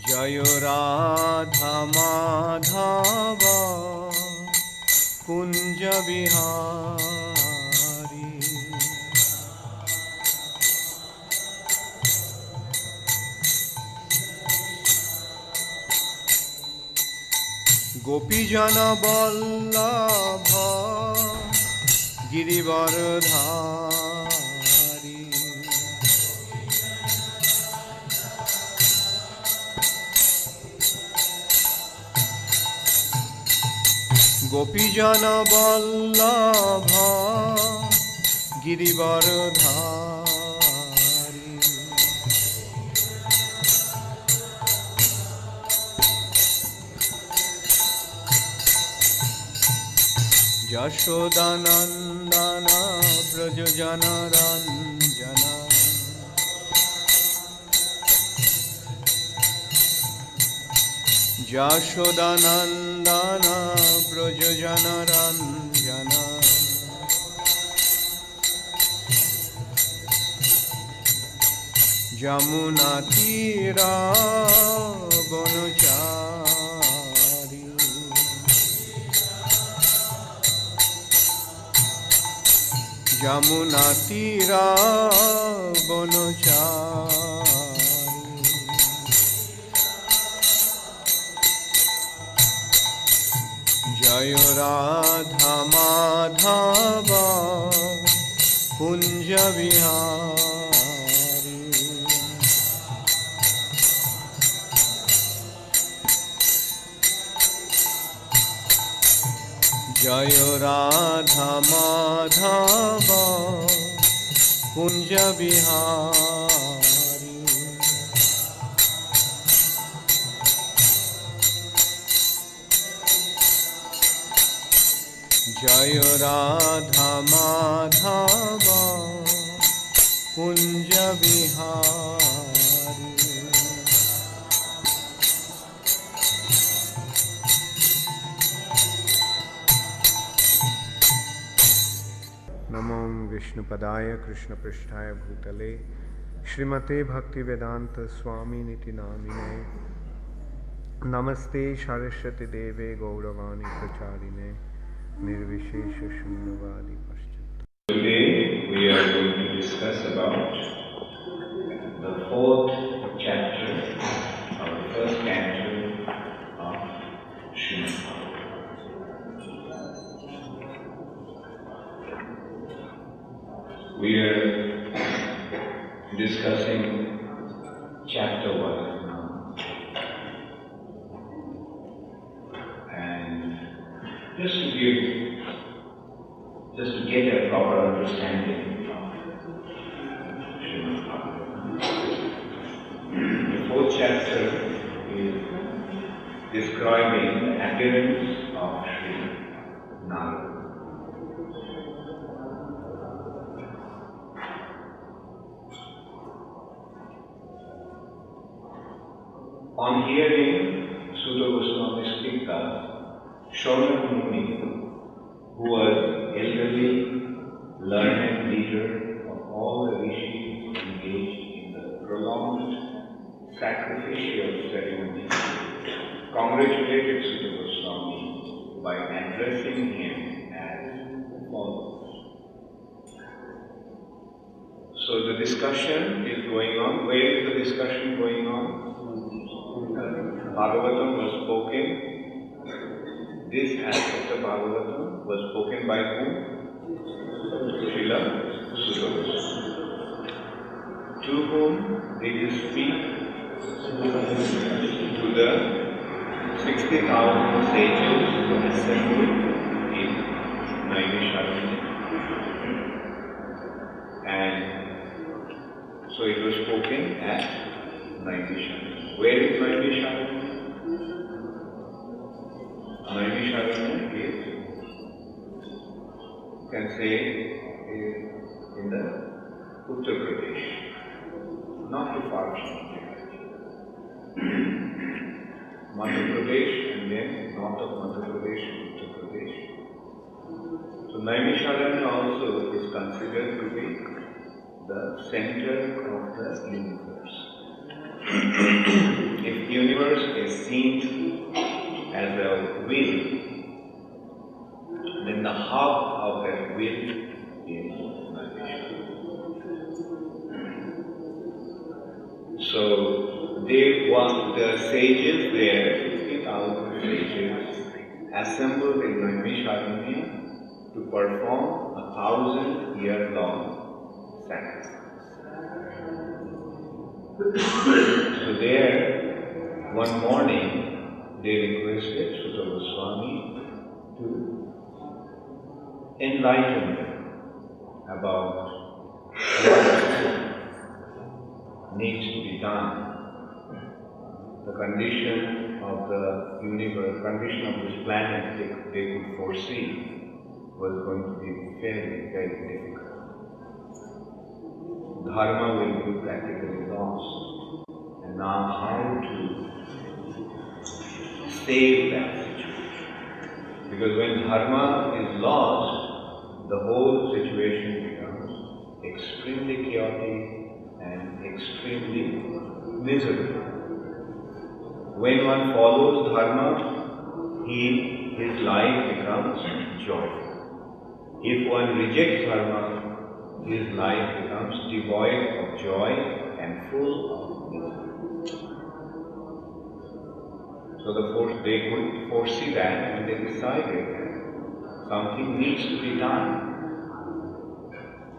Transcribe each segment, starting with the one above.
Jai Radha Madhava Kunja Vihari. Gopijana Vallabha Girivardhari. Gopijana Vallabha Girivardhari. Yashodanandana Brajajana Ranjana. Yashodanandana Brajajana Ranjana. Jamuna Tira Vanachari. Jamuna Tira Vanachari. Jai Radha Madhava Kunja Vihari. Jai Radha Madhava Kunja Vihari. Jai Radha Madhava Kunja Vihari. Namo Vishnupadaya Krishna Prishtaya Bhutale Srimate Bhaktivedanta Swami Niti Namine Namaste Saraswati Deve Gauravani Pracharine Nirvishesha Shunyavadi Paschat. Today we are going to discuss about the fourth chapter of the first canto of Srimad. We are discussing chapter 1 now, and just to get a proper understanding of Srimad Bhagavatam. The fourth chapter is describing the appearance of Sri Nāra. On hearing Sutta Goswami's Tika, Shaurya Muni, who was elderly, learned leader of all the rishis engaged in the prolonged sacrificial ceremony, congratulated Sutta Goswami by addressing him as follows. So the discussion is going on. Where is the discussion going on? Bhagavatam was spoken. This aspect of Bhagavatam was spoken by whom? Srila Sutta Goswami. To whom did he speak? To the 60,000 sages assembled in Naimisharanya. And so it was spoken at Naimisharanya. Where is Naimisharanya? Naimisharanya is, you can say, is in the Uttar Pradesh, not too far from here. Madhya Pradesh and then north of Madhya Pradesh, Uttar Pradesh. So Naimisharanya also is considered to be the center of the universe. if universe is seen as a wheel, then the hub of that wheel is Vishnu. So the sages there, 50,000 sages, assembled in Naimisharanya to perform 1,000-year-long sacrifice. So there, one morning, they requested Sutta Goswami to enlighten them about what needs to be done. The condition of the universe, condition of this planet they could foresee was going to be very, very difficult. Dharma will be practically lost. And now how to save that situation? Because when dharma is lost, the whole situation becomes extremely chaotic and extremely miserable. When one follows dharma, his life becomes joyful. If one rejects dharma, his life becomes devoid of joy and full of misery. So they could foresee that and they decided that something needs to be done.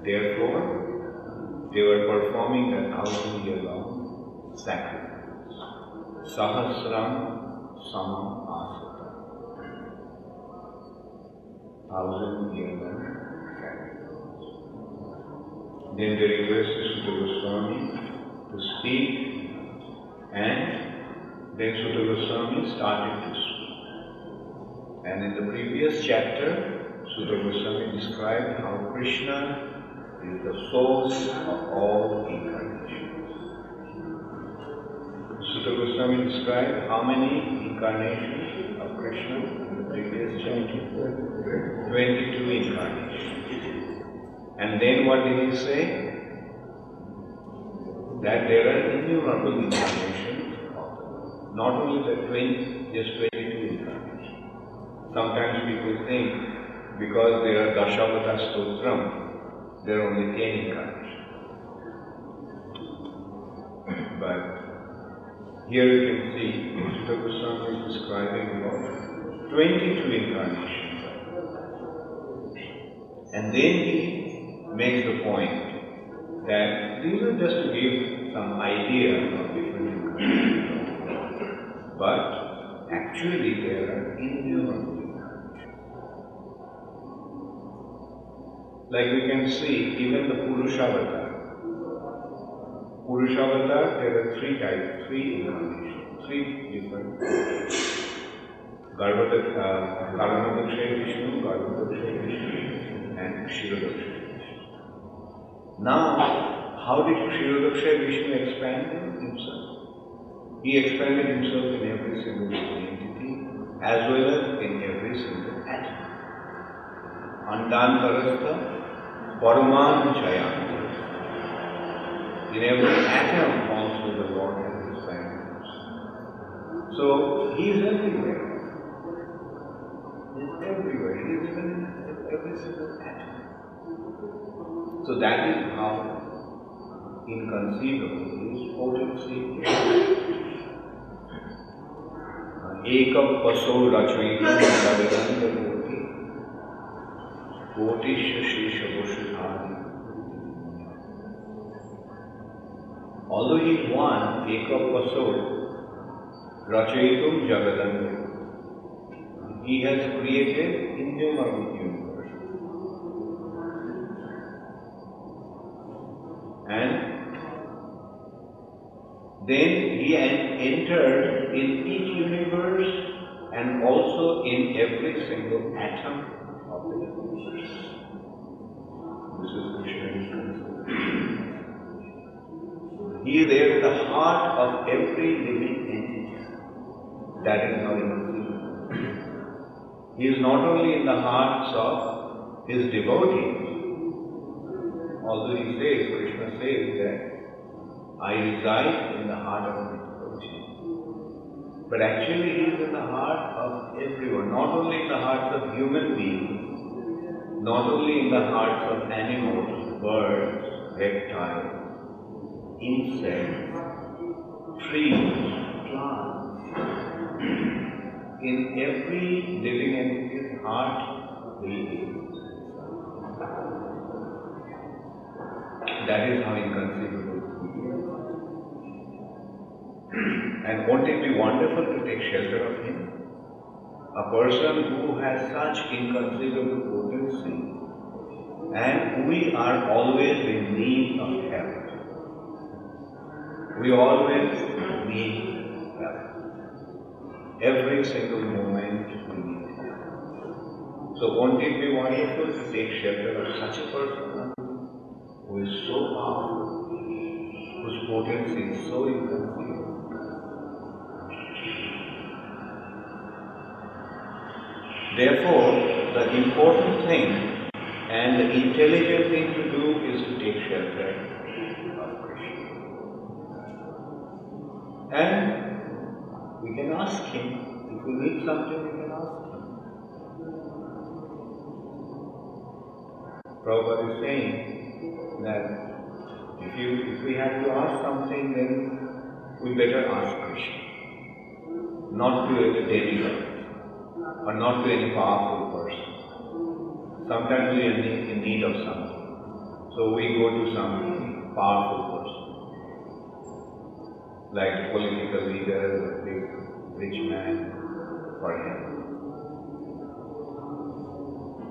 Therefore, they were performing a 1,000-year-long sacrifice. Sahasram Samam Asata. 1,000-year-long sacrifice. Then they requested Sutta Goswami to speak, and then Sutta Goswami started to speak. And in the previous chapter, Sutta Goswami described how Krishna is the source of all incarnations. Sutta Goswami described how many incarnations of Krishna in the previous chapter? 22 incarnations. And then what did he say? That there are innumerable incarnations of the Lord. Not only just 22 incarnations. Sometimes people think because there are Dashavata Stotram, there are only 10 incarnations. But here you can see Sutta Goswami is describing about 22 incarnations. And then he makes the point that these are just to give some idea of different incarnations. But actually there are innumerable incarnations. Like we can see even the Purushavata. Purushavata, there are three types, three incarnations, three different Karmadakshay Vishnu, Garbhadakshay Vishnu, and Kshirodakshay Vishnu. Now, how did Kshirodakshay Vishnu expand himself? He expanded himself in every single entity as well as in every single atom. Andantarastha Paraman Chayam. In every atom also the Lord has expanded himself. So he is everywhere. He is everywhere. He is even in every single atom. So that is how inconceivable his potency is. Ekam paso rachayita jagadananda koti kotisha shesha vashudhari. Although he is one, ekam paso rachayitum jagadanda, he has created innumerable universes. And then he entered in each universe and also in every single atom of the universe. This is Krishna's concept. He is there in the heart of every living entity. That is how he is. He is not only in the hearts of his devotees, although he says, Krishna says that I reside in the heart of my devotee. But actually He is in the heart of everyone, not only in the hearts of human beings, not only in the hearts of animals, birds, reptiles, insects, trees, plants. In every living entity's heart He is. That is how inconceivable He is. And won't it be wonderful to take shelter of Him? A person who has such inconceivable potency, and we are always in need of help. We always need help. Every single moment we need help. So won't it be wonderful to take shelter of such a person who is so powerful, whose potency is so inconceivable? Therefore, the important thing and the intelligent thing to do is to take shelter of Krishna. And we can ask Him. If we need something, we can ask Him. Prabhupada is saying that if we have to ask something, then we better ask Krishna. Not to a demigod, or not to any powerful person. Sometimes we are in need of something, so we go to some powerful person, like a political leader, a big rich man, for help.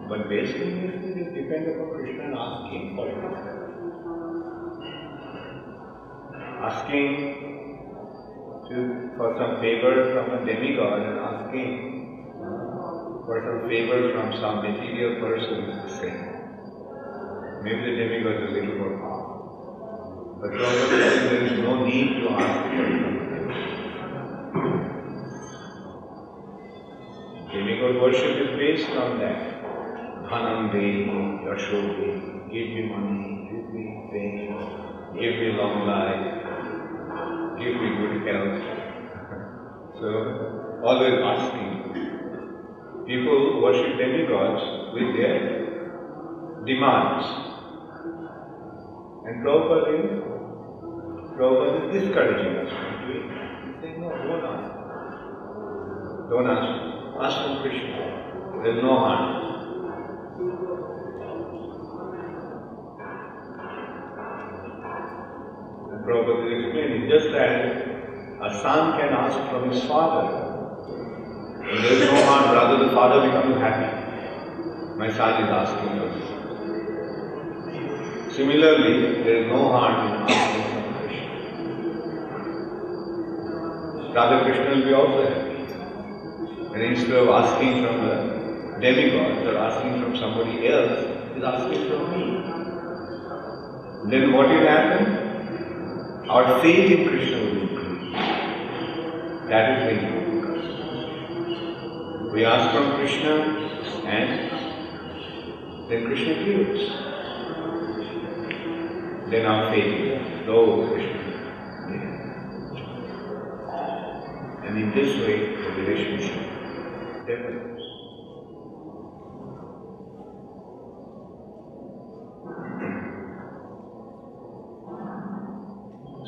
But basically, we just depend upon Krishna and ask Him for help. Asking for some favor from a demigod and asking for some favor from some material person is the same. Maybe the demigod is a little more powerful. But probably there is no need to ask for something. Demigod worship is based on that. Dhanam dehi, yasho dehi, give me money, give me fame, give me long life, give me good health. So, always asking. People worship demigods with their demands. And Prabhupada is discouraging us from doing that. He's saying, no, don't ask. Don't ask. Ask from Krishna. There is no harm. And Prabhupada is explaining, just as a son can ask from his father, and there is no harm, rather the father becomes happy. My son is asking for this. Similarly, there is no harm in asking from Krishna. Rather, Krishna will be also happy. And instead of asking from the demigods or asking from somebody else, he is asking from me. Then what will happen? Our faith in Krishna will increase. That is the important. We ask from Krishna and then Krishna gives. Then our faith is, oh Krishna. And in this way, the relationship develops.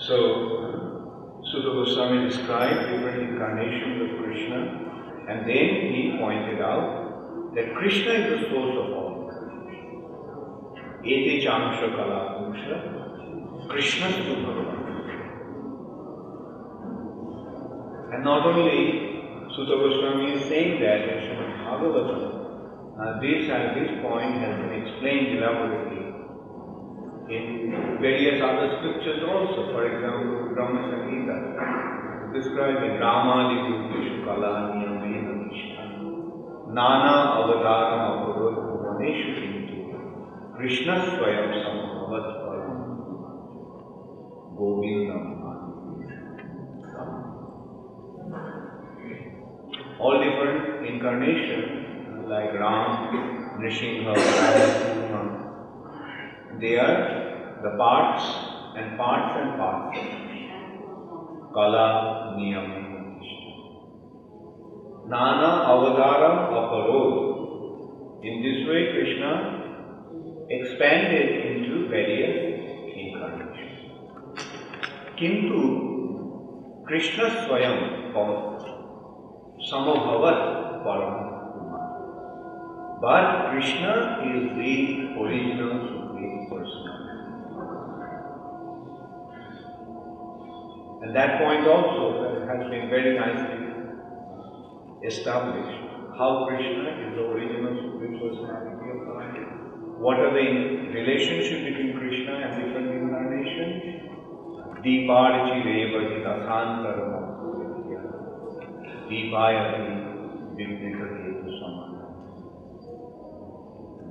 So, Sutta Goswami described different incarnations of Krishna, and then he pointed out that Krishna is the source of all. Ete chamsha kala puksha, Krishna tu Bhagavan. And not only Sutta Goswami is saying that in Srimad Bhagavatam, this point has been explained elaborately in various other scriptures also. For example, Brahma Samhita describing Ramadi Bhuteshu Kala Niyamena Krishna Nana Avadara Avarod Bhuvaneshu Kintu Krishna Swayam Samabhavat Param Govindam. All different incarnations like Ram, Nrsimha, Narasimha, they are the parts and parts of Kala Niyamena Krishna. Nāna avadaram aparod. In this way, Krishna expanded into various incarnations. Kintu Krishna Swayam Samabhavat Paramatma. But Krishna is the original Supreme Personality. And that point also has been very nicely established. How Krishna is the original Supreme Personality of God. What are the relationship between Krishna and different incarnations? Deeparchi Reva Hidasantarama Deepayati Vignita Hetu Samana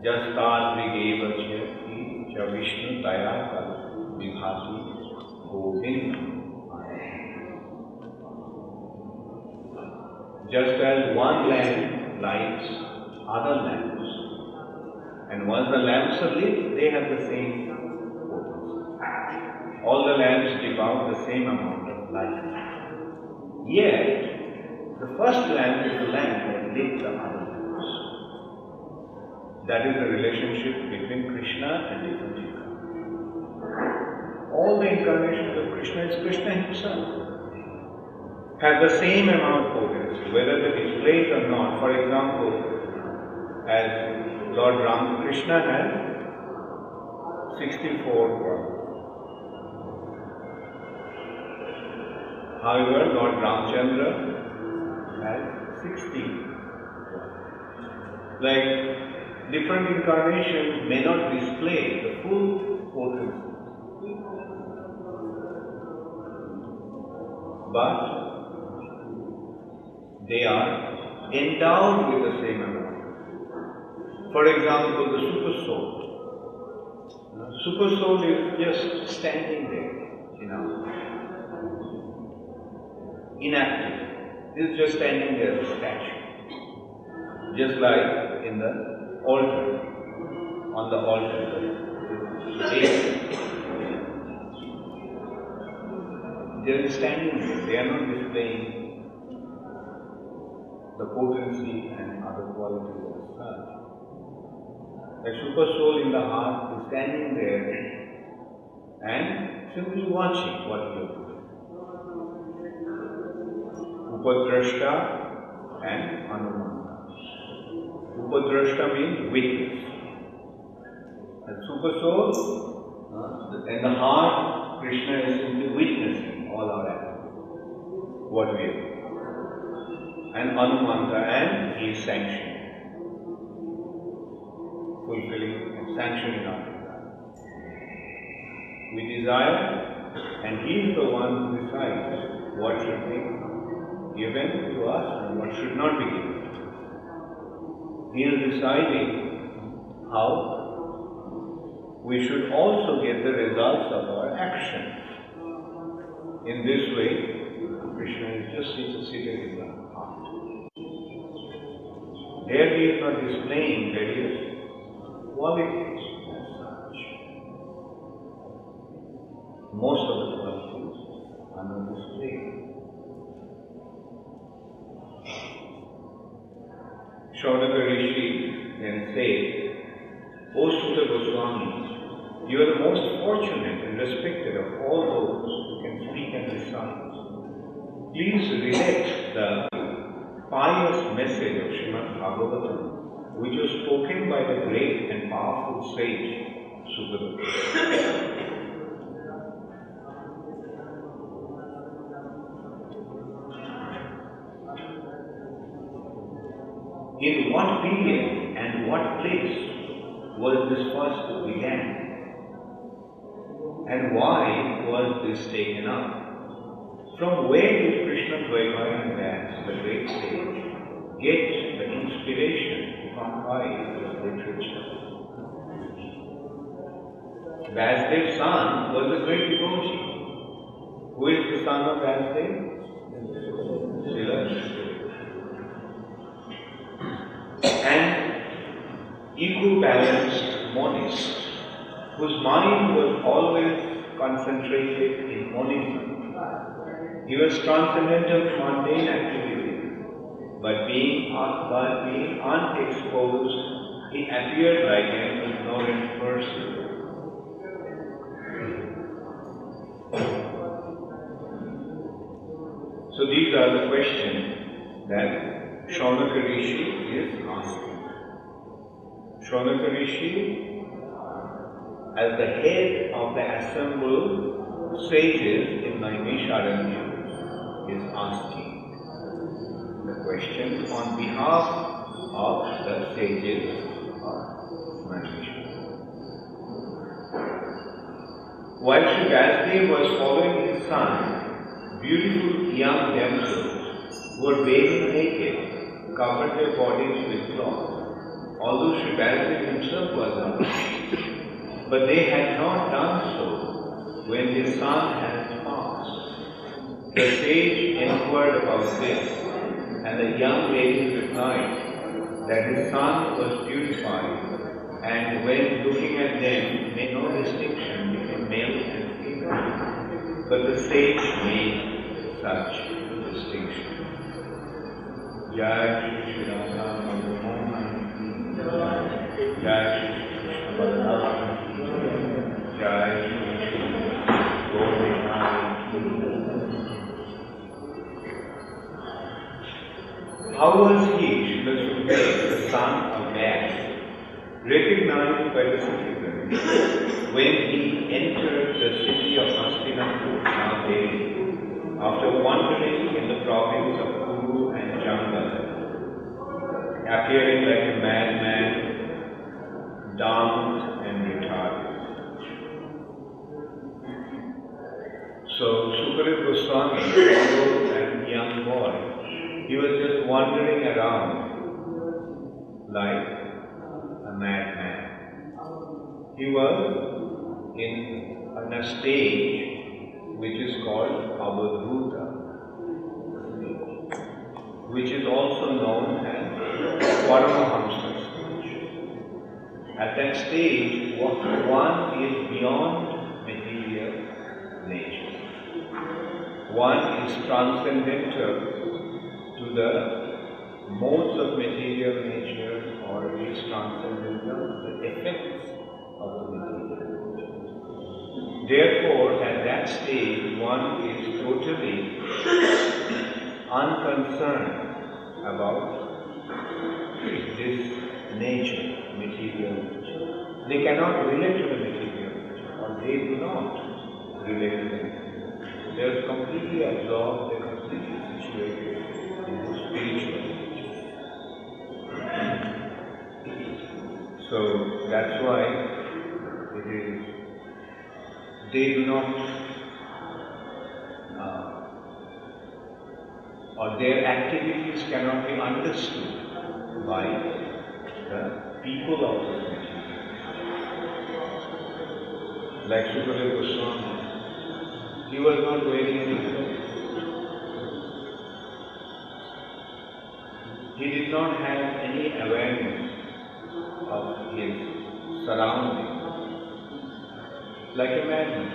Jastat Vigeva Cheti Cha Vishnu Tayaka Vibhati Govinda. Just as one lamp lights other lamps, and once the lamps are lit, they have the same potency. All the lamps give out the same amount of light. Yet, the first lamp is the lamp that lit the other lamps. That is the relationship between Krishna and different incarnations. All the incarnations of Krishna is Krishna himself. Have the same amount of potency, whether they display it or not. For example, as Lord Ramakrishna had 64 forms. However, Lord Ramchandra had 16. Like different incarnations may not display the full potency, but they are endowed with the same amount. For example, the super soul. Super soul is just standing there, inactive. It is just standing there as a statue. Just like in the altar, on the altar. They are standing there. They are not displaying the potency and other qualities of such. The super soul in the heart is standing there and simply watching what we are doing. Upadrashta and Anumanta. Upadrashta means witness. And super soul, in the heart, Krishna is simply witnessing all our activities, what we are doing. And Anumanta, and he is sanctioning, fulfilling and sanctioning our desire. We desire, and he is the one who decides what should be given to us and what should not be given. He is deciding how we should also get the results of our actions. In this way, Krishna is just seated in the heart. There he is not displaying various qualities as such. Most of the qualities are not displayed. Shaunaka Rishi then says, O Sutta Goswami, you are the most fortunate and respected of all those who can speak and recite. Please relate the pious message of Srimad Bhagavatam, which was spoken by the great and powerful sage Sukadeva. In what period and what place was this first began? And why was this taken up? From where did Krishna Dvaipara Das, the great sage, get the inspiration to compile this literature? Vasudev's son was a great devotee. Who is the son of Vasudev? Srila. An eco-balanced monist whose mind was always concentrated in monism. He was transcendental to mundane activities, but being unexposed, he appeared like an ignorant person. So these are the questions that Shaunaka Rishi is asking. Shaunaka Rishi, as the head of the assembled sages in Naimisharanya, is asking the questions on behalf of the sages of Naimisharanya. While Sri Vasudev was following his son, beautiful young damsels who were bathing naked covered their bodies with cloth, although Sri Vasudev himself was not. But they had not done so when their son had passed. The sage inquired about this, and the young lady replied that his son was purified, and when looking at them made no distinction between male and female. But the sage made such distinction. Jai Shri Radha Madhumohan, Jai Shri Krishna Balaram, Jai Shri Govinda. How was he, Srila Sukadeva, the son of Vyas, recognized by the citizens when he entered the city of Hastinapur, now Delhi, after wandering in the province of Kuru and Jangal, appearing like a madman, damped and retarded? So Sukadeva Goswami, although a young boy, he was just wandering around like a madman. He was on a stage which is called Avadhuta, which is also known as Paramahamsa stage. At that stage, one is beyond material nature. One is transcendental to the modes of material nature, or is transcendental to the effects of the material nature. Therefore, at that stage, one is totally unconcerned about this nature, material nature. They cannot relate to the material nature, or they do not relate to the material nature. They are completely absorbed, they are completely situated in the spiritual nature. So that's why it is, they do not, or their activities cannot be understood by the people of this material. Like Sukadeva Goswami, he was not wearing any clothes. He did not have any awareness of his surroundings, like a madman.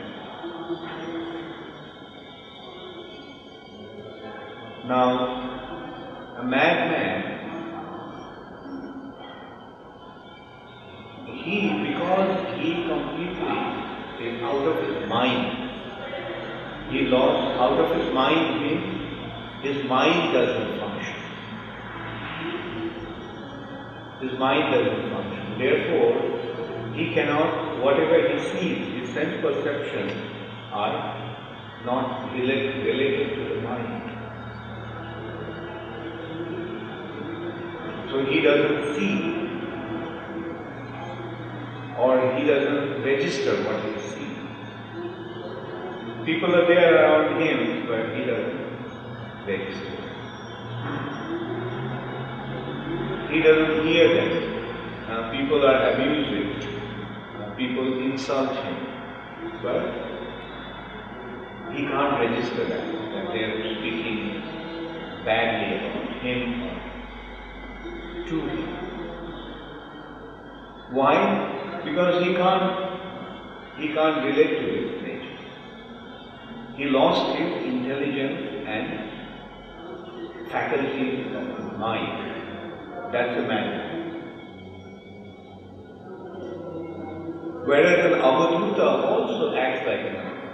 Now, a madman, because he completely is out of his mind, he lost, out of his mind means his mind doesn't function. His mind doesn't function. Therefore, he cannot, whatever he sees, his sense perceptions are not related to the mind. So he doesn't see, or he doesn't register what he sees. People are there around him, but he doesn't register. He doesn't hear them. People are abusing. People insult him. But he can't register that they are speaking badly about him or to him. Why? Because he can't relate to his nature. He lost his intelligence and faculties of mind. That's a madman. Whereas an avadhuta also acts like a madman,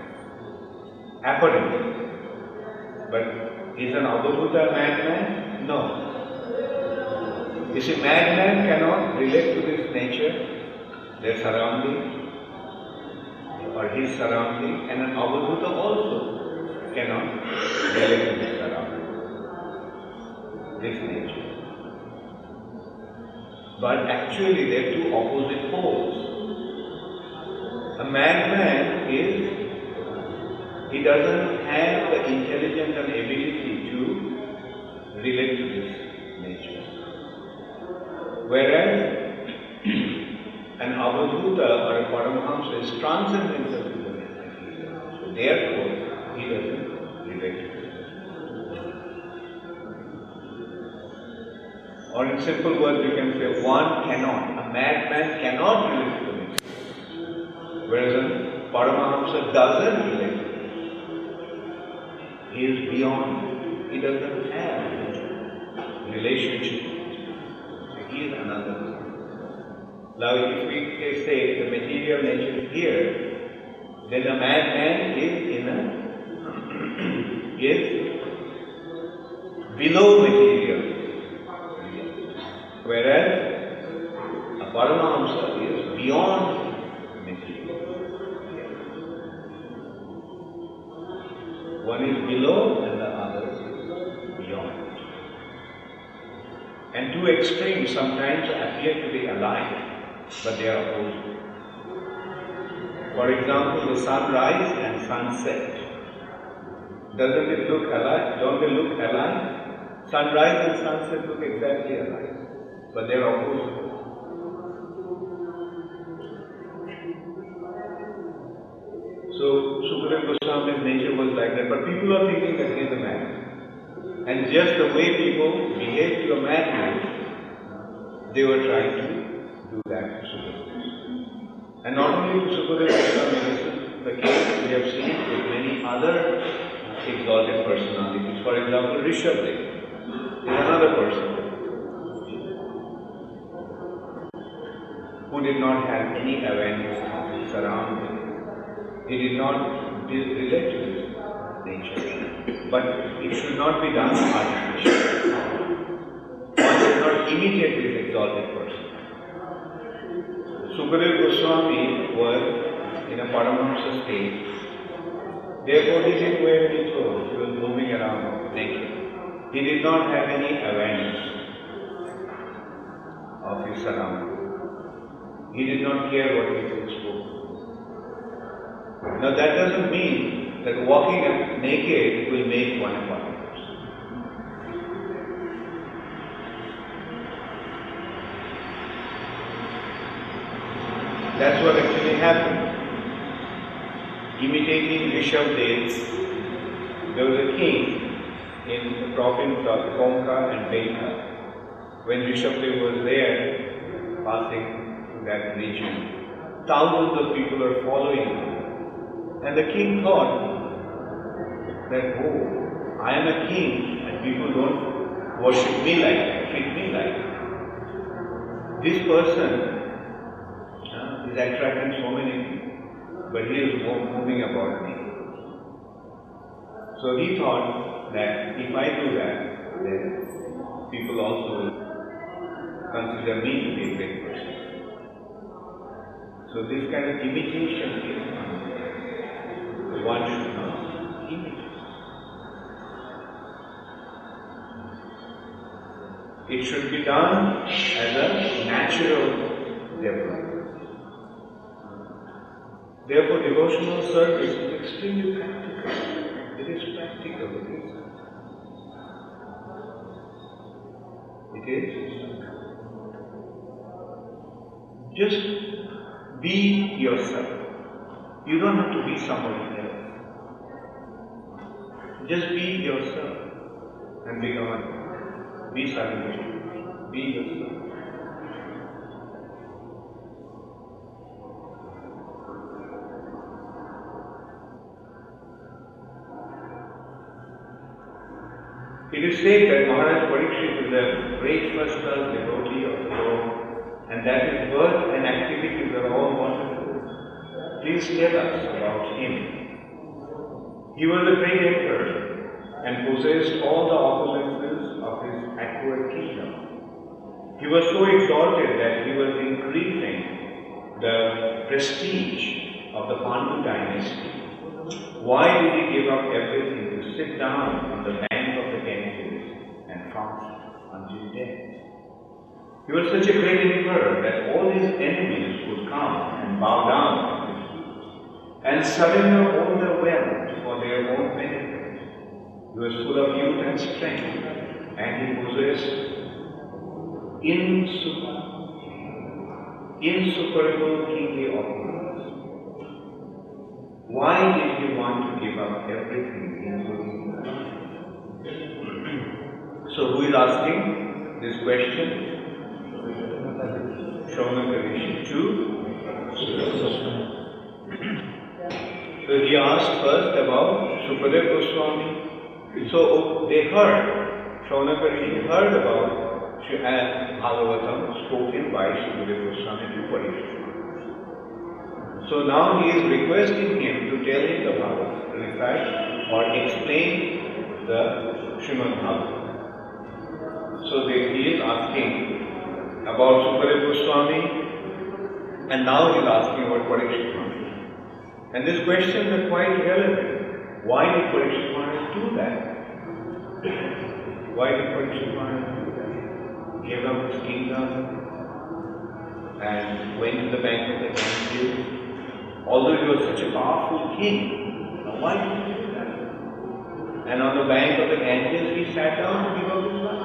apparently. But is an avadhuta a madman? No. You see, madman cannot relate to this nature, their surrounding, or his surrounding, and an avadhuta also cannot relate to his surrounding, this nature. But actually they are two opposite poles. A madman he doesn't have the intelligence and ability to relate to this nature. Whereas an avadhuta or a paramahamsa is transcendental to the nature. So therefore, he doesn't relate to this. Or in simple words, we can say a madman cannot relate to the nature. Whereas a paramahamsa doesn't relate to it. He is beyond. He doesn't have relationship. So he is another. Now if we say the material nature is here, then a madman is below material. Whereas a paramahamsa is beyond material. One is below and the other is beyond. And two extremes sometimes appear to be alike, but they are opposite. For example, the sunrise and sunset. Doesn't it look alike? Don't they look alike? Sunrise and sunset look exactly alike, but they are opposite. So Sukadeva Goswami's nature was like that, but people are thinking that he is a madman. And just the way people behave to a madman, they were trying to do that to Sukadeva. And not only to Sukadeva Goswami, this is the case we have seen with many other exalted personalities. For example, Rishabdev is another person who did not have any awareness of his surroundings. He did not relate to this nature. But it should not be done artificially. One should not imitate this exalted person. Sukadeva Goswami was in a Paramahamsa state. Therefore he didn't wear any clothes. He was moving around naked. He did not have any awareness of his surroundings. He did not care what people spoke. Now that doesn't mean that walking naked will make one a Paramahamsa. That's what actually happened. Imitating Rishabdev, there was a king in the province of Konka and Beita. When Rishabdev was there, passing through that region, thousands of people are following him. And the king thought that, oh, I am a king and people don't worship me like that, treat me like that. This person is attracting so many people, but he is moving about me. So he thought that if I do that, then people also will consider me to be a great person. So this kind of imitation is one should not imitate. It should be done as a natural development. Therefore, devotional service is extremely practical. It is practical. It is. Just be yourself. You don't have to be somebody else. Just be yourself and become a be silent. Be yourself. It is said that Maharaj Parikshit is a great first-class devotee of the Lord, and that his birth and activities are all wonderful. Please tell us about him. He was a great emperor and possessed all the opulences of his acquired kingdom. He was so exalted that he was increasing the prestige of the Pandu dynasty. Why did he give up everything to sit down on the bank of the Ganges and fast until death? He was such a great emperor that all his enemies would come and bow down and surrender all their wealth for their own benefit. He was full of youth and strength, and he possessed insuperable kingly opulence. Why did he want to give up everything, including life? So who is asking this question? Shaunaka Rishi to So he asked first about Sukadeva Goswami. So they heard, Shaunaka Rishi heard about Bhagavatam spoken by Sukadeva Goswami to Parikshit. So now he is requesting him to tell him the Bhagavatam, recite or explain the Srimad Bhagavatam. So he is asking about Sukadeva Goswami, and now he is asking about Parikshit. And these questions are quite relevant. Why did Parikshit do that? Why did Parikshit do that? Gave up his kingdom and went to the bank of the Ganges. Although he was such a powerful king, why did he do that? And on the bank of the Ganges he sat down to give up his life.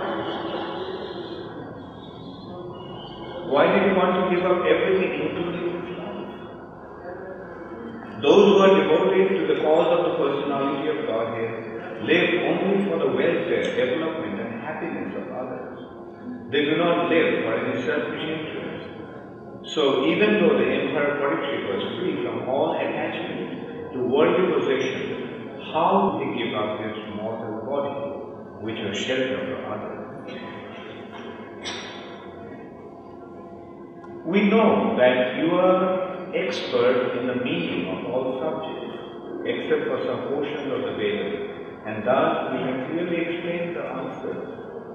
Why did he want to give up everything, including his life? Those who are devoted to the cause of the personality of Godhead live only for the welfare, development and happiness of others. They do not live for any selfish interest. So even though the Emperor Parikshit was free from all attachment to worldly possessions, how did he give up his mortal body, which was shelter for others? We know that you are expert in the meaning of all subjects, except for some portions of the Vedas, and thus we can clearly explain the answers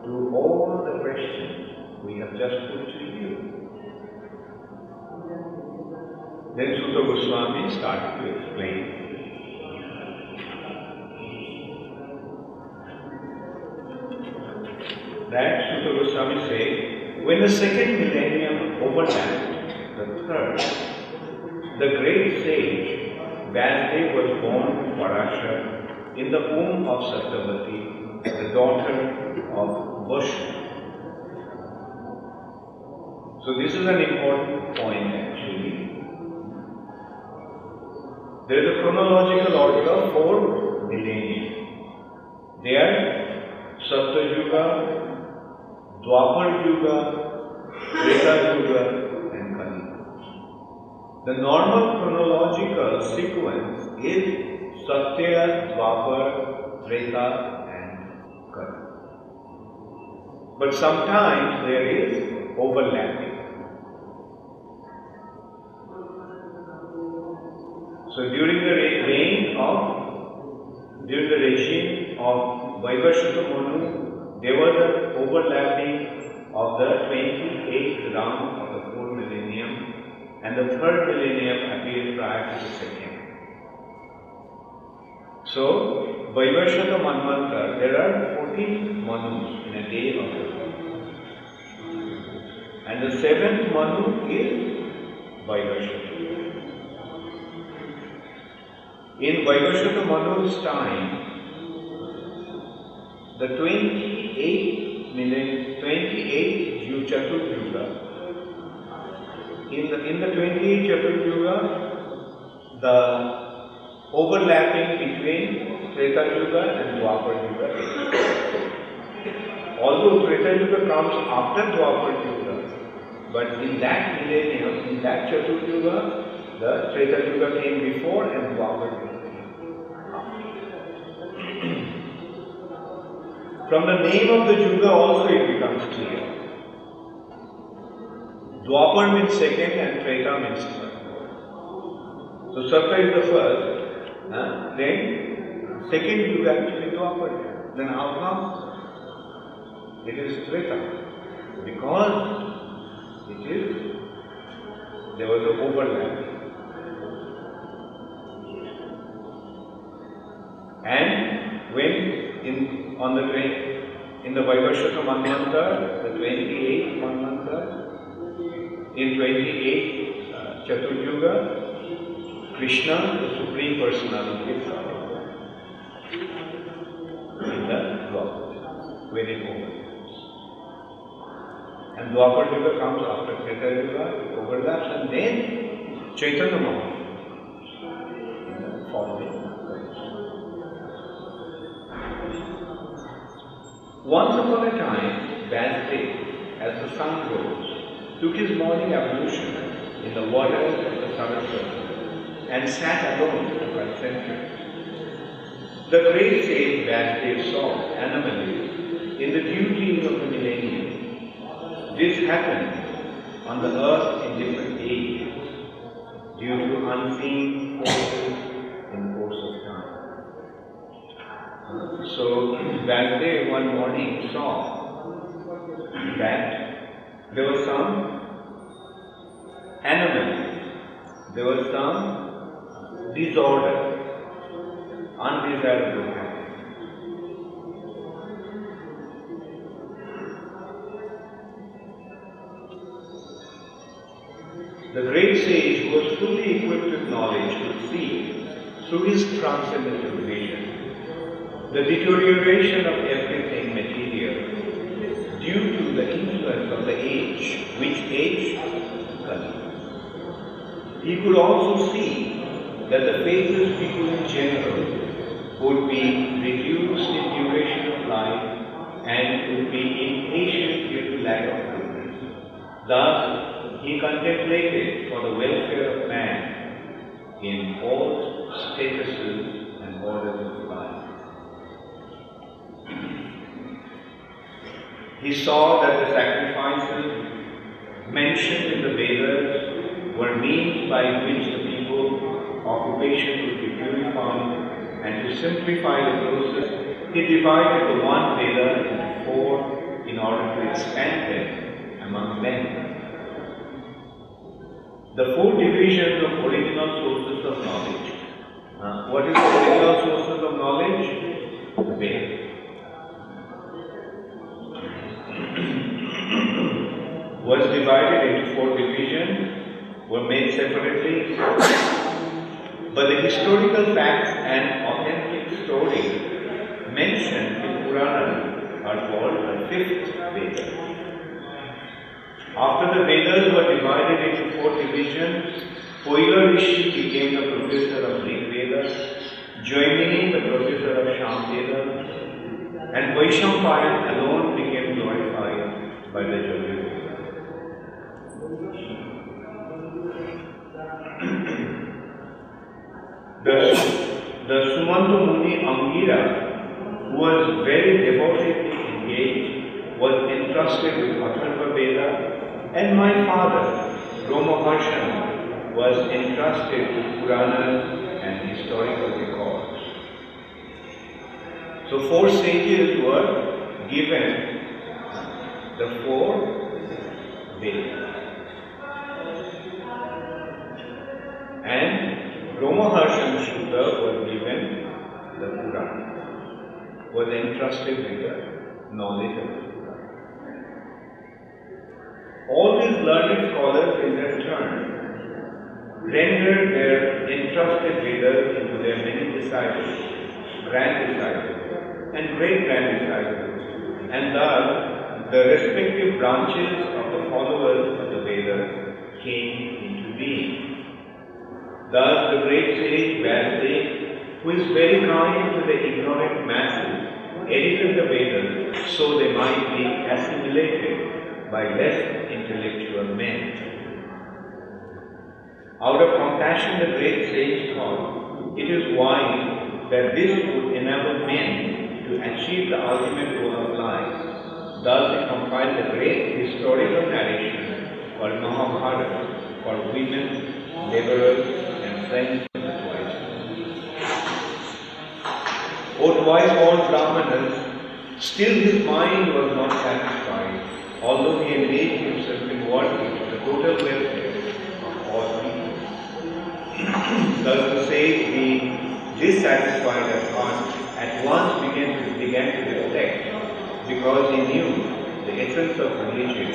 to all the questions we have just put to you. Then Sutta Goswami started to explain. That Sutta Goswami said, when the second millennium overlapped the third, the great sage Vyasdev was born to Parashar in the womb of Satyavati, the daughter of Vashya. So this is an important point actually. There is a chronological order of 4 millennia. They are Satya Yuga, Dwapar Yuga, Treta Yuga and Kali. The normal chronological sequence is Satya, Dwapar, Treta and Kali. But sometimes there is overlapping. So during the regime of Vaibhashata Manu, there was an overlapping of the 28th round of the 4th millennium, and the 3rd millennium appeared prior to the 2nd. So, Vaibhashata Manvantara, there are 14 Manus in a day of the week. And the 7th Manu is Vaibhashata. In Vaibhashata Manu's time, the 28th Chaturyuga, in the 28th Chaturyuga, the overlapping between Treta Yuga and Dwapar Yuga is. Although Treta Yuga comes after Dwapar Yuga, but in that millennium, in that Chaturyuga, the Treta Yuga came before and Dwapar Yuga came after. From the name of the Yuga also it becomes clear. Dwapar means second and Treta means third. So Satya is the first, then second Yuga actually Dwapar. Then how come? It is Treta. Because there was an overlap. And when in the Vaivashaka Manvantara, the 28th Manvantara, in 28th Chaturyuga, Krishna, the Supreme Personality of God, in the Dwapar, when it overlaps. And Dwapar Yuga comes after Treta Yuga, it overlaps, and then Chaitanya Mahaprabhu in the following. Once upon a time, Vasudev, as the sun rose, took his morning ablution in the waters of the Saraswati and sat alone to concentrate. The great sage Vasudev saw anomalies in the duties of the millennium. This happened on the earth in different ages due to unseen forces in the course of time. So Vasudev one morning saw that there was some anomaly, there was some disorder, undesirable happening. The great sage, who was fully equipped with knowledge, could see through his transcendental vision the deterioration of everything material due to the influence of the age. Which age? Kali. He could also see that the faithless people in general would be reduced in duration of life and would be impatient due to lack of goodness. Thus, he contemplated for the welfare of man in all statuses and orders of life. He saw that the sacrifices mentioned in the Vedas were means by which the people's occupation would be purified, and to simplify the process, he divided the one Veda into 4 in order to expand them among men. The 4 divisions of original sources of knowledge. What is the original sources of knowledge? The Veda. Was divided into 4 divisions, were made separately, but the historical facts and authentic stories mentioned in Purana are called the 5th Veda. After the Vedas were divided into 4 divisions, Koila Rishi became the professor of Rig Veda, Jaimini the professor of Sham Veda, and Vaishampayan alone became glorified by the Jagya. The Sumanta Muni Angira, who was very devotedly engaged, was entrusted with Atharva Veda, and my father, Romaharshan, was entrusted with Puranas and historical records. So 4 sages were given the 4 Vedas. And Romaharshan Shuddha was given the Purana, was entrusted with the knowledge of the Purana. All these learned scholars in their turn rendered their entrusted Vedas into their many disciples, grand disciples, and great grand disciples, and thus the respective branches of the followers of the Vedas came into being. Thus, the great sage Vasudev, who is very kind to the ignorant masses, edited the Vedas so they might be assimilated by less intellectual men. Out of compassion, the great sage thought, it is wise that this would enable men to achieve the ultimate goal of life. Thus he compiled a great historical narration called Mahabharata for women, laborers and friends of the twice born. O twice born Brahmanas, still his mind was not satisfied, although he engaged himself in working for the total welfare of all people. Thus the sage, being dissatisfied at heart, at once began to reflect, because he knew the essence of religion,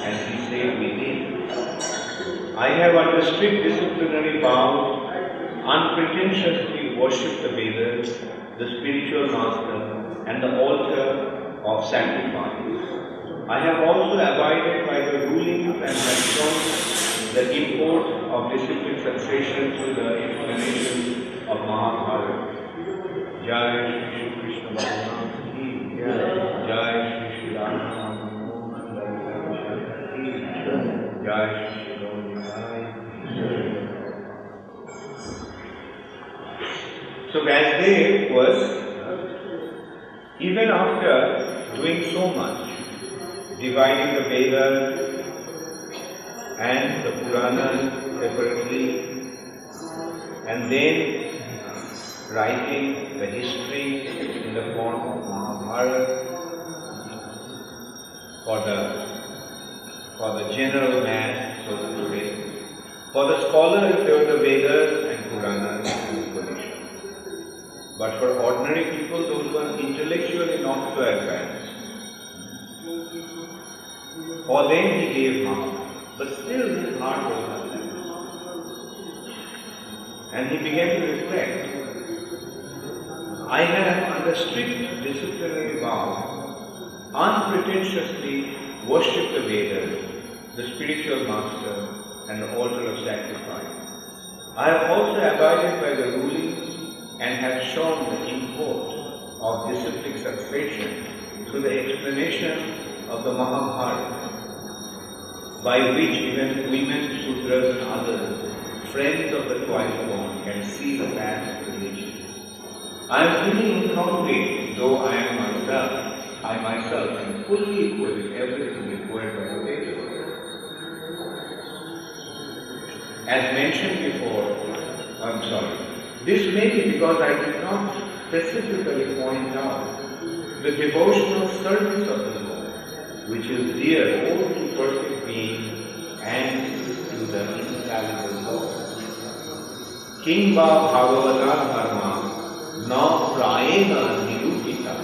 and he said within, I have under strict disciplinary vows unpretentiously worshipped the Vedas, the spiritual master, and the altar of sacrifice. I have also abided by the rulings and have shown the import of disciplined succession through the explanation of Mahabharata. Jai Shri Krishna Bhagavan ki Jai Shri Radha Mohan ki Jai Shri So Vasudev was, even after doing so much, dividing the Vedas and the Puranas separately, and then writing the history in the form of Mahabharata for the general mass, so to say. For the scholars, there were the Vedas and Puranas and Upanishads. But for ordinary people, those who are intellectually not so advanced, for them he gave Mahabharata. But still his heart was not satisfied. And he began to reflect. I have under strict disciplinary vow unpretentiously worshipped the Vedas, the spiritual master, and the altar of sacrifice. I have also abided by the rulings and have shown the import of disciplic succession through the explanation of the Mahabharata, by which even women, Sudras and others, friends of the twice born, can see the path of religion. I am feeling incomplete, though I myself am fully equal with everything required by the Vedas. As mentioned before, this may be because I did not specifically point out the devotional service of the Lord, which is dear both to perfect being and to the infallible Lord. King Bhagavata Dharma na prayena nirupita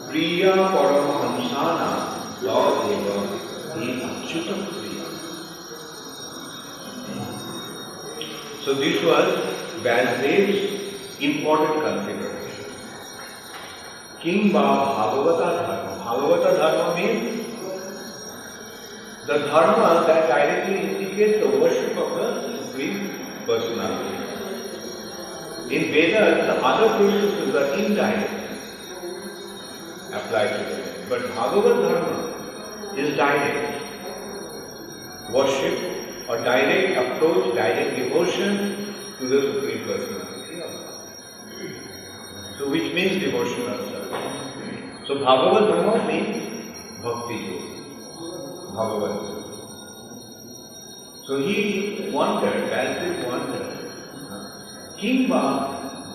priya paramahamsana tadeva hi achyutam priya. So this was Vasudev's important consideration. King Bhagavata Dharma. Bhagavata Dharma means the dharma that directly indicates the worship of the Supreme Personality. In Vedas, the other processes are indirect, applied to them. But Bhagavad Dharma is direct. Worship or direct approach, direct devotion to the Supreme Personality of God. So which means devotional service. So Bhagavad Dharma means Bhakti Yoga. Bhagavad. So he wondered, Vasudev wondered, Kimva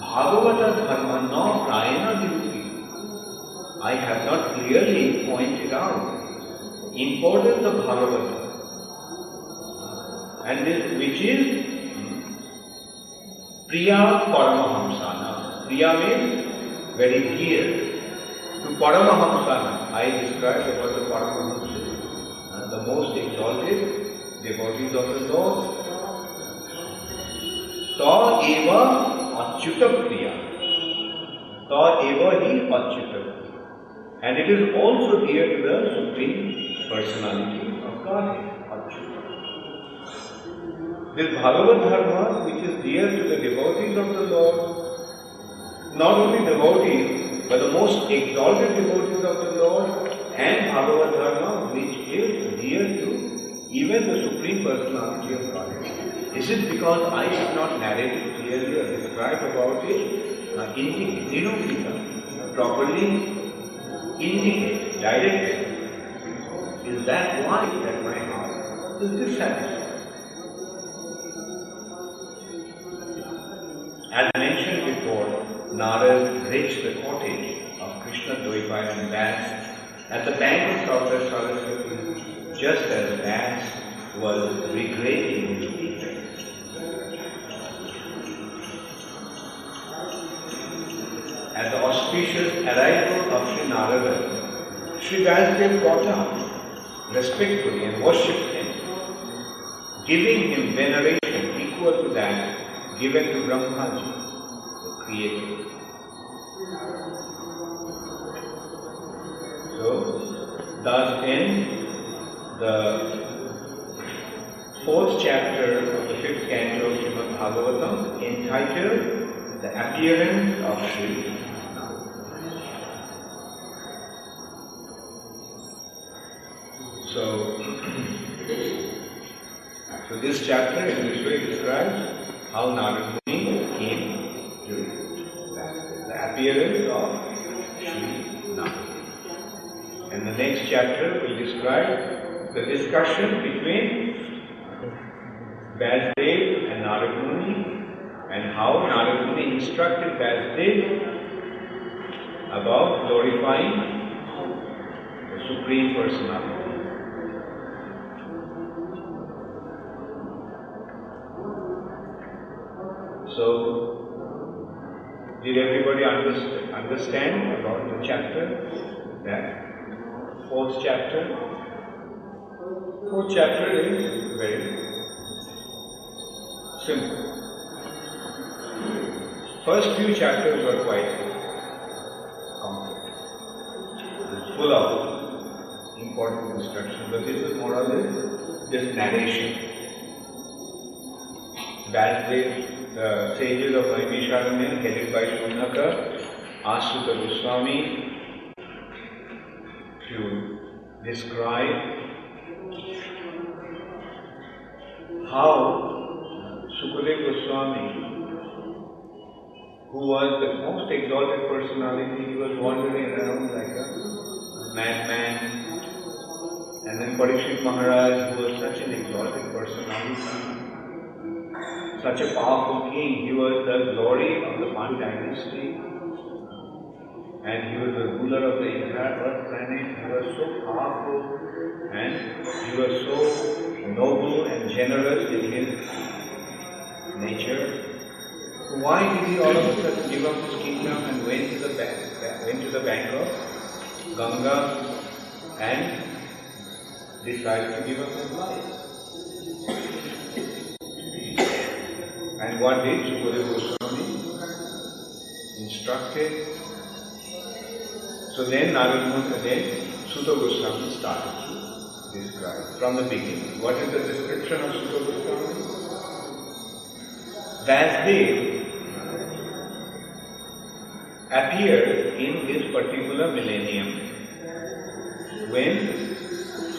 Bhagavata Dharma na prayena nirupi. I have not clearly pointed out importance of Bhagavata. And this, which is Priya Paramahamsana. Priya means very dear. To Paramahamsana, I described about the Paramahamsa, the most exalted devotees of the Lord. Ta eva achyuta priya. Ta eva hi achyuta. And it is also dear to the Supreme Personality of Godhead. This Bhagavad Dharma, which is dear to the devotees of the Lord, not only devotees, but the most exalted devotees of the Lord, and Bhagavad Dharma, which is dear to even the Supreme Personality of Godhead. Is it because I did not narrate it clearly or describe about it? Indeed, properly indicate, direct it. Is that why that my heart is dissatisfied? As mentioned before, Narad reached the cottage of Krishna Dvaipayan Das at the bank of Southwest Saraswati, just as Das was regretting his defects. At the auspicious arrival of Sri Narada, Sri Vasudev got up respectfully and worshipped him, giving him veneration equal to that given to Brahmaji, the creator. So, thus ends the 4th chapter of the 5th canto of Srimad Bhagavatam, entitled The Appearance of Sri. So this chapter in this way describes how Nāra360P came to that, the appearance of Sri Nāra360P. And the next chapter will describe the discussion between Vasudev and Nāra360P and how Nāra360P instructed Vasudev about glorifying the Supreme Personality. So, did everybody understand about the chapter? That 4th chapter? 4th chapter is very simple. First few chapters were quite complex. It's full of important instructions, but this is more or less just narration. Vasudev, the sages of Naimisharanya, headed by Shunaka, asked Sutta Goswami to describe how Sukadeva Goswami, who was the most exalted personality, he was wandering around like a madman, and then Parikshit Maharaj, who was such an exalted personality, such a powerful king, he was the glory of the Pan dynasty, and he was the ruler of the entire earth planet. He was so powerful and he was so noble and generous in his nature. So why did he all of a sudden give up his kingdom and went to the bank of Ganga and decided to give up his life? And what did Sukadeva Goswami? Instructed. So then Sutta Goswami started to describe from the beginning. What is the description of Sutta Goswami? Vasudev appeared in this particular millennium when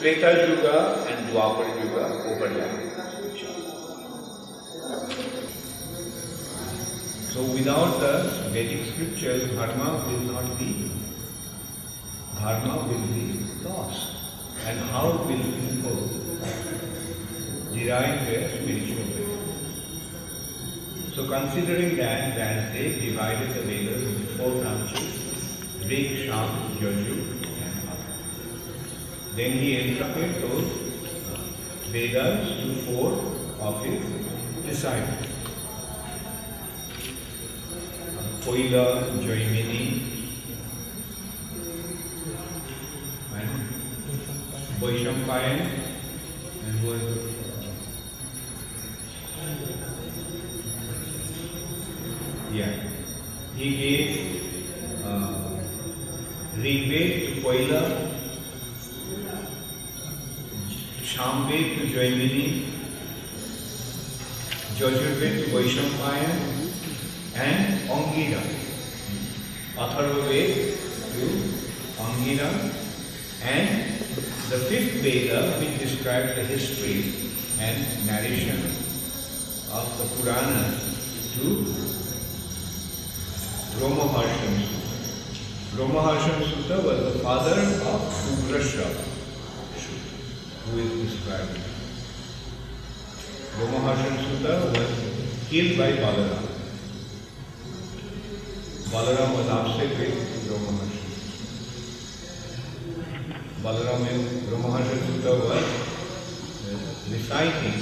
Treta Yuga and Dwapar Yuga overlapped. So without the Vedic scriptures, dharma will be lost. And how will people derive their spiritual way? So considering that they divided the Vedas into 4 branches, Rig, Sham, Yajur and Atharva. Then he instructed those Vedas to 4 of his disciples. Koila, Jaimini, and Vaishampayan, and who was he gave Rigved to Koila, Shamved to Jaimini, Yajurved to Vaishampayan, and Angira, Atharva Ved to Angira, and the 5th Veda which describes the history and narration of the Puranas to Romaharsham. Brahmaharshan Sutta was the father of Ugrashrava, who is described. Brahmaharshan Sutta was killed by Balaram. Balaram was upset with Brahmaharshan. Balaram in Brahmaharshan Sutta was reciting,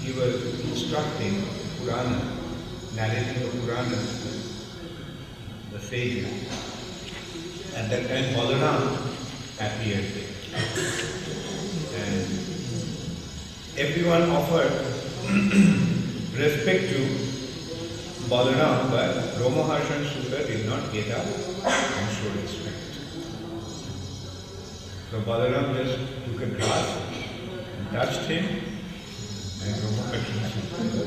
he was instructing Purana, narrating the Purana, the sages. At that time Balaram appeared there. And everyone offered respect to Balaram, but Brahmaharshan Sutta did not get up and show respect. So Balaram just took a glass and touched him, and Brahmaharshan Sutta.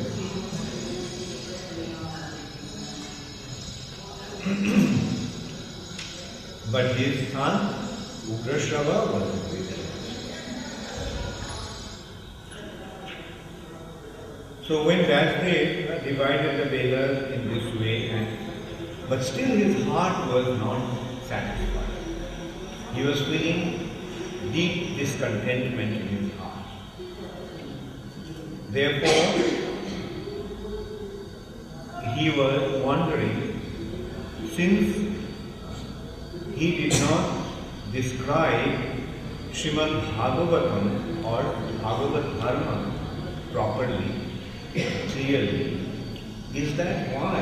But his son, Ugrashrava, was a great man. So when Vyasdeva divided the Vedas in this way, but still his heart was not satisfied. He was feeling deep discontentment in his heart. Therefore, he was wondering, since he did not describe Srimad Bhagavatam or Bhagavad Dharma properly, clearly, is that why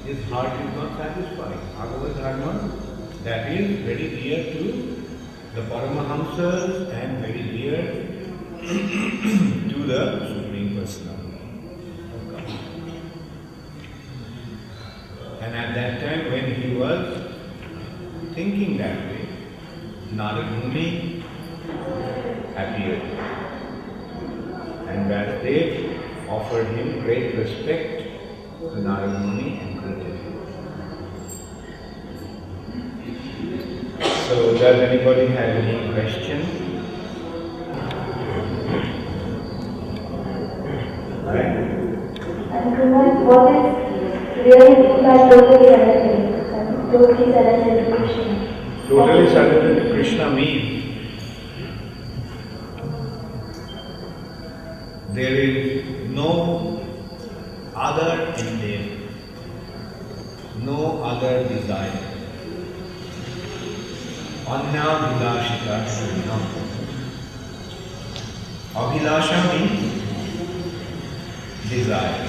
his heart is not satisfied? Bhagavad Dharma, that is very dear to the Paramahamsas and very dear to the Supreme Personality of God. And at that time when he was thinking that way, Nāra360P appeared. And Vyasdeva offered him great respect to Nāra360P and greeted him. So, does anybody have any question? Right? And what is really that totally surrendered? Totally surrendered to Krishna. Totally surrendered to Krishna means there is no other endeavor, no other desire. Anya Abhilashita Shuddha. Abhilasha means desire.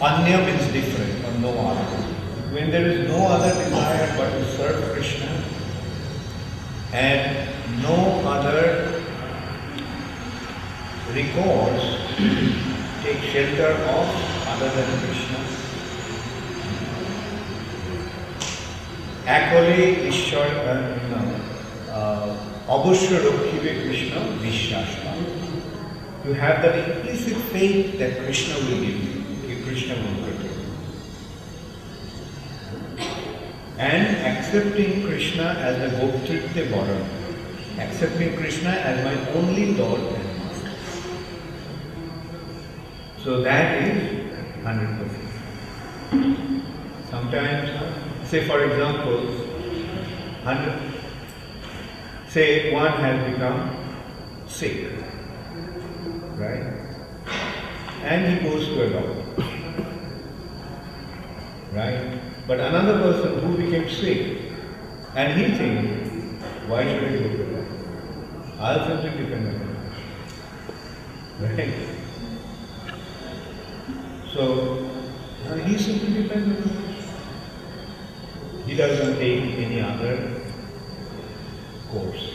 Anya means different or no other. When there is no other desire but to serve Krishna and no other recourse, take shelter of other than Krishna. Akole Ishwar Abhushya Rokhive Krishna Vishwasva. You have that implicit faith that Krishna will give you, Krishna will protect you. And accepting Krishna as the Goptritte Bharam, accepting Krishna as my only Lord and Master. So that is 100%. Sometimes, say for example, say one has become sick, right? And he goes to a doctor, right? But another person who became sick, and he thinks, why should I go to that? I'll simply depend on him. Right? So, he simply depends on him. He doesn't take any other course.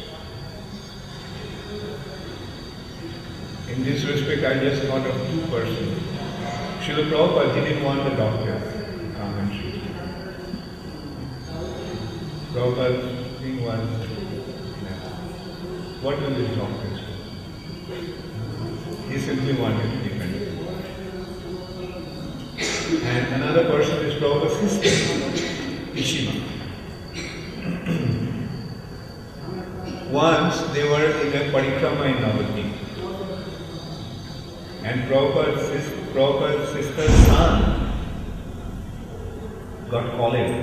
In this respect, I just thought of two persons. Srila Prabhupada didn't want the doctor to come and treat him. Prabhupada's thing was, what will this doctor do? He simply wanted to depend on him. And another person is Prabhupada's sister, Ishima. Once they were in a parikrama in Navadvip. And Prabhupada's sister's son got cholera.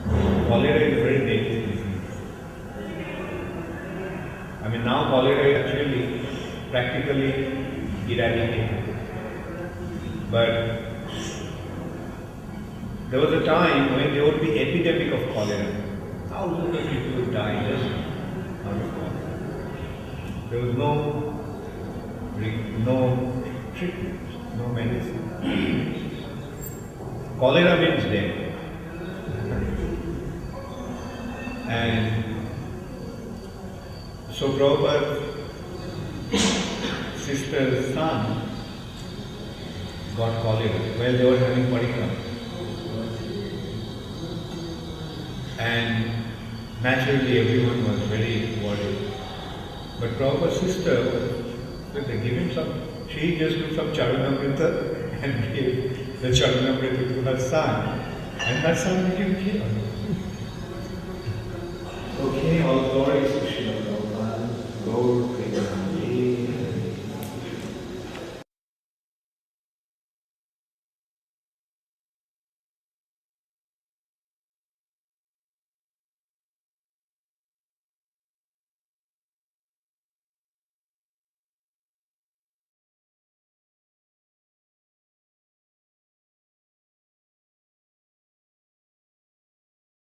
cholera is a very dangerous disease. I mean, now cholera is actually practically eradicated. But there was a time when there would be epidemic of cholera. Thousands of people would die just out of cholera. There was no treatment, no medicine. Cholera means death. And so Prabhupada's sister's son got cholera while they were having parikrama. And naturally everyone was very worried. But Prabhupada's sister, they gave him some, she just took some Charanamrita and gave the Charanamrita to her son. And her son became cured.